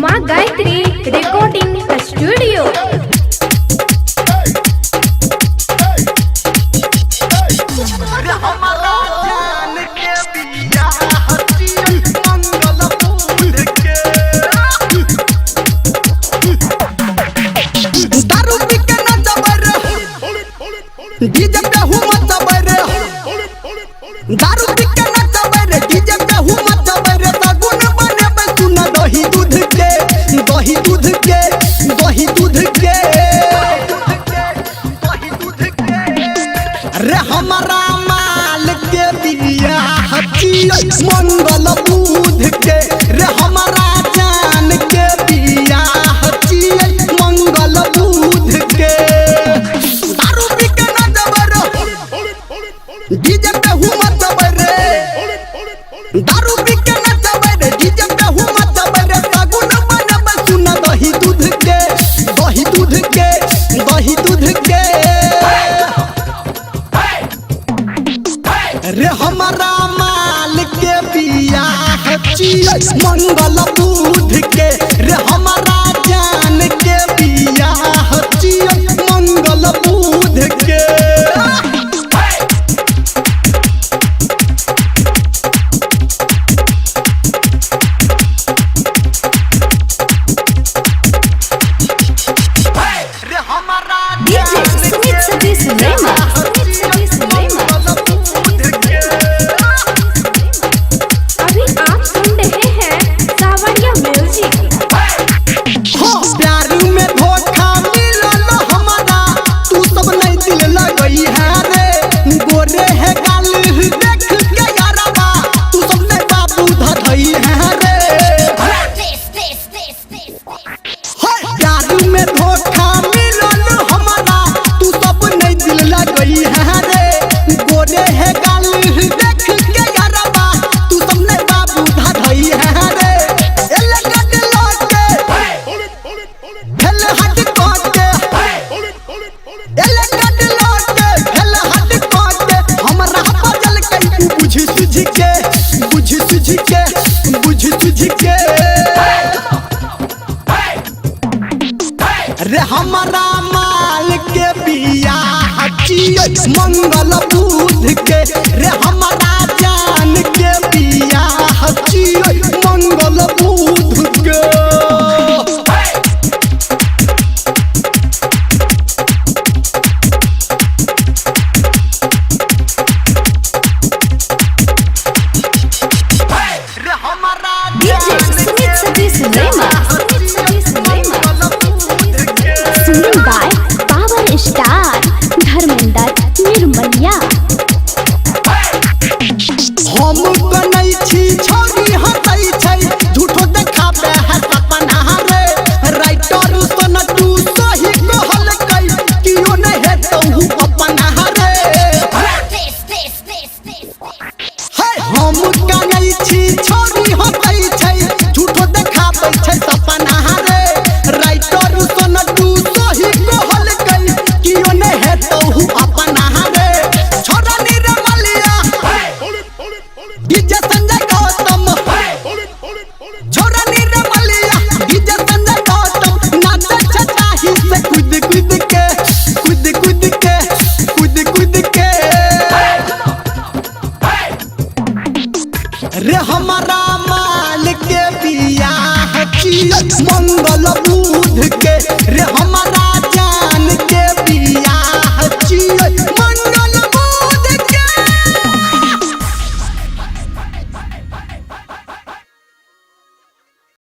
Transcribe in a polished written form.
माँ Gayatri recording studio. DJ पे हूँ मत बरे, दारू पी के नच बरे, डीजे पे हूँ मत बरे, सगुन बने बे सुना दही दूध के, दही दूध के, दही दूध के, दही दूध के। रे हमारा माल के बियाह छियै मंगल बुध के, रे हमारा जान के बियाह छियै मंगल बुध के। डीजे पे हूँ मत बरे, दारू पी के नच बरे, डीजे पे हूँ मत बरे, सगुन बने बे सुना दही दूध के, दही दूध के, दही दूध के। रे हमारा माल के बियाह छियै मंगल बुध के, रे हमारा जान के बियाह छियै मंगल बुध के। रे हमारा माल के बियाह छियै मंगल बुध के, रे हमारा जान के बियाह छियै मंगल बुध के। रे हमारा डीजे सुमित सतीश रेमा, by power star Dharmendra Nirmaliya. हम कनै छी छोरी हंसै छै, झूठो देखाबे है सपना रे, राइटर सन तू सही कहल कै, कियो नै हेतौ अपना रे। हम कनै छी छोरी हंसै छै, झूठो देखाबे छै सपना रे, राइटर सन तू सही कहल कै, कियो नै हेतौ अपना रे। छोरा निर्मलिया डीजे संजय गौतम, छोरा निर्मलिया डीजे संजय गौतम, नाचे छताही से कूद कूद के, कूद कूद के, कूद कूद के। रे हमारा माल के बियाह छियै मंगल बुध के, रे